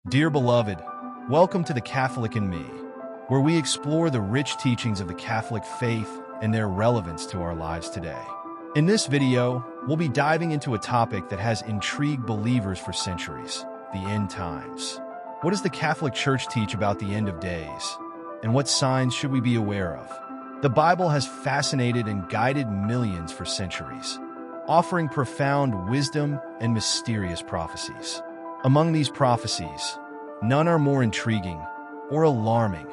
Dear beloved, welcome to The Catholic in Me, where we explore the rich teachings of the Catholic faith and their relevance to our lives today. In this video, we'll be diving into a topic that has intrigued believers for centuries, the end times. What does the Catholic Church teach about the end of days? And what signs should we be aware of? The Bible has fascinated and guided millions for centuries, offering profound wisdom and mysterious prophecies. Among these prophecies, none are more intriguing or alarming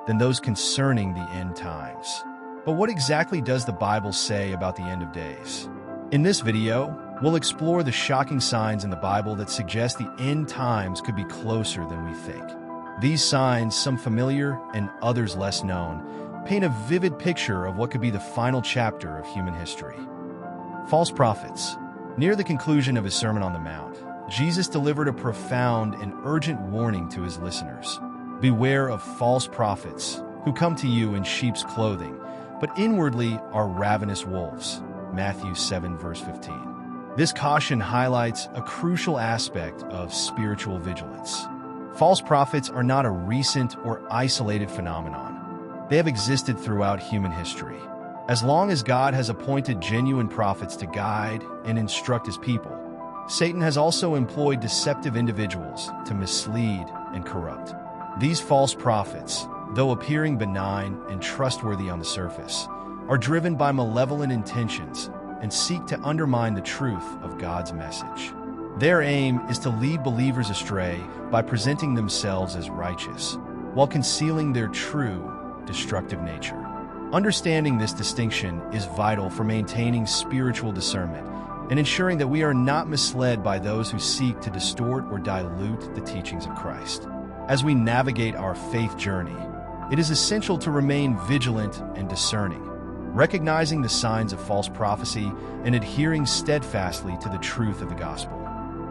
than those concerning the end times. But what exactly does the Bible say about the end of days? In this video, we'll explore the shocking signs in the Bible that suggest the end times could be closer than we think. These signs, some familiar and others less known, paint a vivid picture of what could be the final chapter of human history. False prophets. Near the conclusion of his Sermon on the Mount, Jesus delivered a profound and urgent warning to his listeners. Beware of false prophets who come to you in sheep's clothing, but inwardly are ravenous wolves. Matthew 7, verse 15. This caution highlights a crucial aspect of spiritual vigilance. False prophets are not a recent or isolated phenomenon. They have existed throughout human history. As long as God has appointed genuine prophets to guide and instruct his people, Satan has also employed deceptive individuals to mislead and corrupt. These false prophets, though appearing benign and trustworthy on the surface, are driven by malevolent intentions and seek to undermine the truth of God's message. Their aim is to lead believers astray by presenting themselves as righteous, while concealing their true, destructive nature. Understanding this distinction is vital for maintaining spiritual discernment and ensuring that we are not misled by those who seek to distort or dilute the teachings of Christ. As we navigate our faith journey, it is essential to remain vigilant and discerning, recognizing the signs of false prophecy and adhering steadfastly to the truth of the gospel.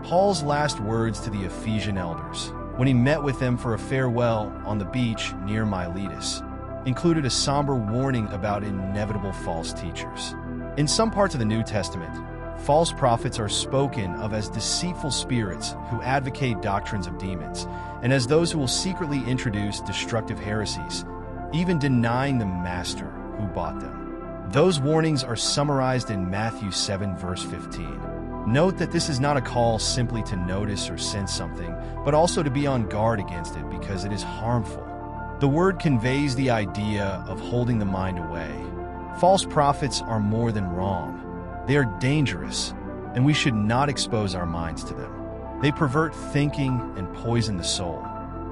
Paul's last words to the Ephesian elders, when he met with them for a farewell on the beach near Miletus, included a somber warning about inevitable false teachers. In some parts of the New Testament, false prophets are spoken of as deceitful spirits who advocate doctrines of demons, and as those who will secretly introduce destructive heresies, even denying the master who bought them. Those warnings are summarized in Matthew 7, verse 15. Note that this is not a call simply to notice or sense something, but also to be on guard against it because it is harmful. The word conveys the idea of holding the mind away. False prophets are more than wrong. They are dangerous, and we should not expose our minds to them. They pervert thinking and poison the soul.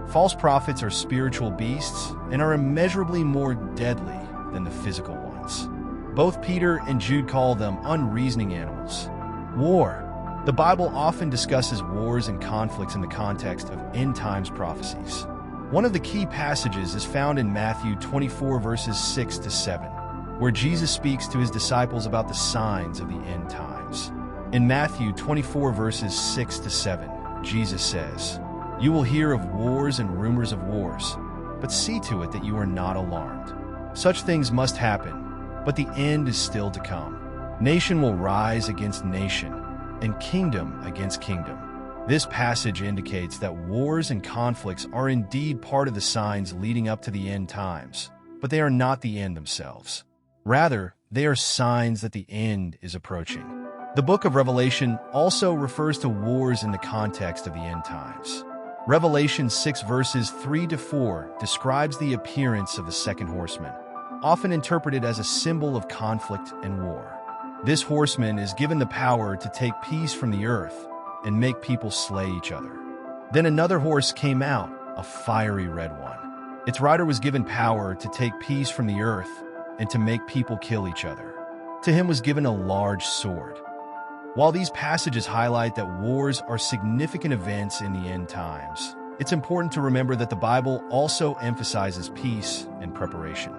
False prophets are spiritual beasts and are immeasurably more deadly than the physical ones. Both Peter and Jude call them unreasoning animals. War. The Bible often discusses wars and conflicts in the context of end times prophecies. One of the key passages is found in Matthew 24, verses 6 to 7. Where Jesus speaks to his disciples about the signs of the end times. In Matthew 24, verses 6 to 7, Jesus says, "You will hear of wars and rumors of wars, but see to it that you are not alarmed. Such things must happen, but the end is still to come. Nation will rise against nation, and kingdom against kingdom." This passage indicates that wars and conflicts are indeed part of the signs leading up to the end times, but they are not the end themselves. Rather, they are signs that the end is approaching. The book of Revelation also refers to wars in the context of the end times. Revelation 6 verses 3 to 4 describes the appearance of the second horseman, often interpreted as a symbol of conflict and war. This horseman is given the power to take peace from the earth and make people slay each other. Then another horse came out, a fiery red one. Its rider was given power to take peace from the earth and to make people kill each other. To him was given a large sword. While these passages highlight that wars are significant events in the end times, it's important to remember that the Bible also emphasizes peace and preparation.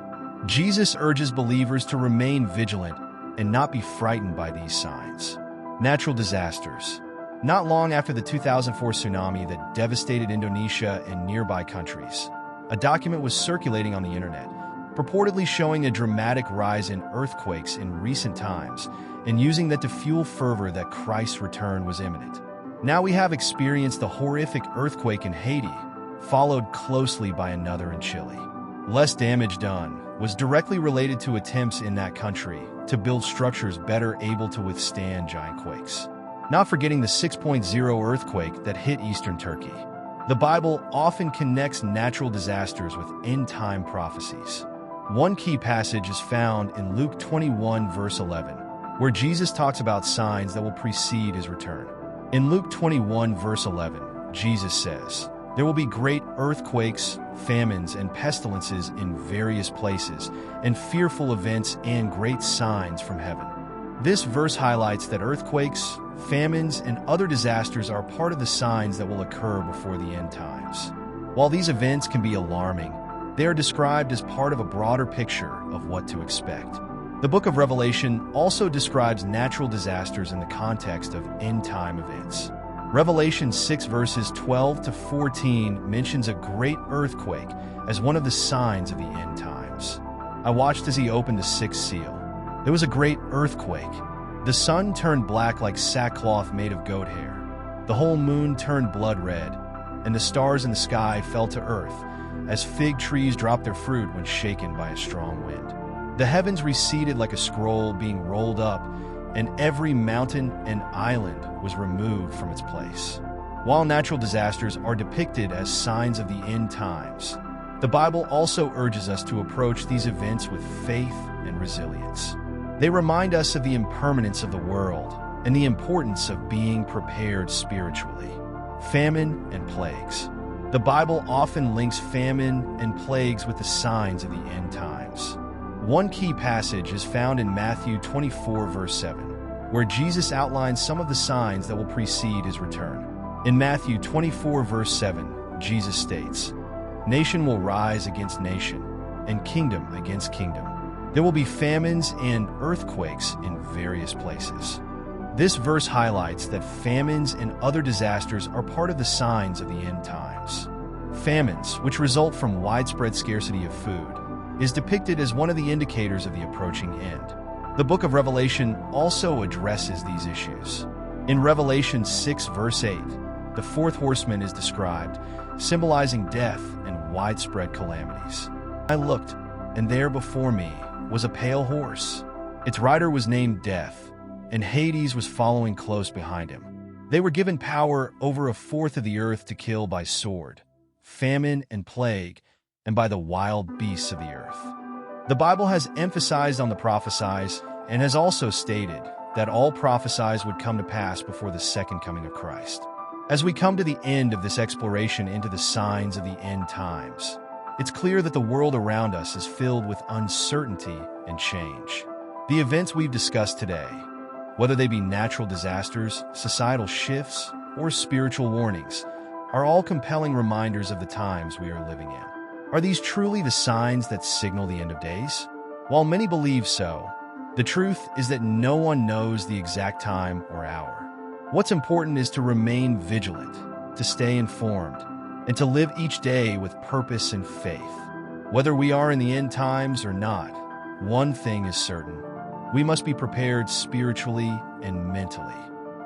Jesus urges believers to remain vigilant and not be frightened by these signs. Natural disasters. Not long after the 2004 tsunami that devastated Indonesia and nearby countries, a document was circulating on the internet, purportedly showing a dramatic rise in earthquakes in recent times and using that to fuel fervor that Christ's return was imminent. Now we have experienced the horrific earthquake in Haiti, followed closely by another in Chile. Less damage done was directly related to attempts in that country to build structures better able to withstand giant quakes. Not forgetting the 6.0 earthquake that hit eastern Turkey. The Bible often connects natural disasters with end-time prophecies. One key passage is found in Luke 21, verse 11, where Jesus talks about signs that will precede his return. In Luke 21, verse 11, Jesus says, "There will be great earthquakes, famines, and pestilences in various places, and fearful events and great signs from heaven." This verse highlights that earthquakes, famines, and other disasters are part of the signs that will occur before the end times. While these events can be alarming, they are described as part of a broader picture of what to expect. The book of Revelation also describes natural disasters in the context of end-time events. Revelation 6 verses 12 to 14 mentions a great earthquake as one of the signs of the end times. I watched as he opened the sixth seal. There was a great earthquake. The sun turned black like sackcloth made of goat hair. The whole moon turned blood red, and the stars in the sky fell to earth, as fig trees drop their fruit when shaken by a strong wind. The heavens receded like a scroll being rolled up, and every mountain and island was removed from its place. While natural disasters are depicted as signs of the end times, the Bible also urges us to approach these events with faith and resilience. They remind us of the impermanence of the world and the importance of being prepared spiritually. Famine and plagues. The Bible often links famine and plagues with the signs of the end times. One key passage is found in Matthew 24, verse 7, where Jesus outlines some of the signs that will precede his return. In Matthew 24, verse 7, Jesus states, "Nation will rise against nation, and kingdom against kingdom. There will be famines and earthquakes in various places." This verse highlights that famines and other disasters are part of the signs of the end times. Famines, which result from widespread scarcity of food, is depicted as one of the indicators of the approaching end. The book of Revelation also addresses these issues. In Revelation 6, verse 8, the fourth horseman is described, symbolizing death and widespread calamities. I looked, and there before me was a pale horse. Its rider was named Death, and Hades was following close behind him. They were given power over a fourth of the earth to kill by sword, famine, and plague, and by the wild beasts of the earth. The Bible has emphasized on the prophecies and has also stated that all prophecies would come to pass before the second coming of Christ. As we come to the end of this exploration into the signs of the end times, it's clear that the world around us is filled with uncertainty and change. The events we've discussed today, whether they be natural disasters, societal shifts, or spiritual warnings, are all compelling reminders of the times we are living in. Are these truly the signs that signal the end of days? While many believe so, the truth is that no one knows the exact time or hour. What's important is to remain vigilant, to stay informed, and to live each day with purpose and faith. Whether we are in the end times or not, one thing is certain: we must be prepared spiritually and mentally.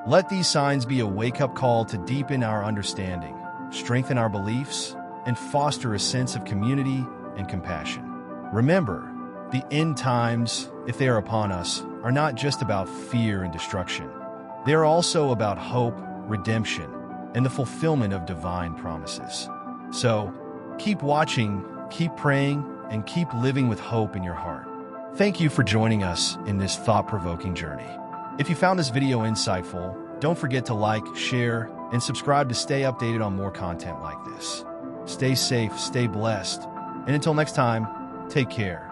Let these signs be a wake-up call to deepen our understanding, strengthen our beliefs, and foster a sense of community and compassion. Remember, the end times, if they are upon us, are not just about fear and destruction. They are also about hope, redemption, and the fulfillment of divine promises. So, keep watching, keep praying, and keep living with hope in your heart. Thank you for joining us in this thought-provoking journey. If you found this video insightful, don't forget to like, share, and subscribe to stay updated on more content like this. Stay safe, stay blessed, and until next time, take care.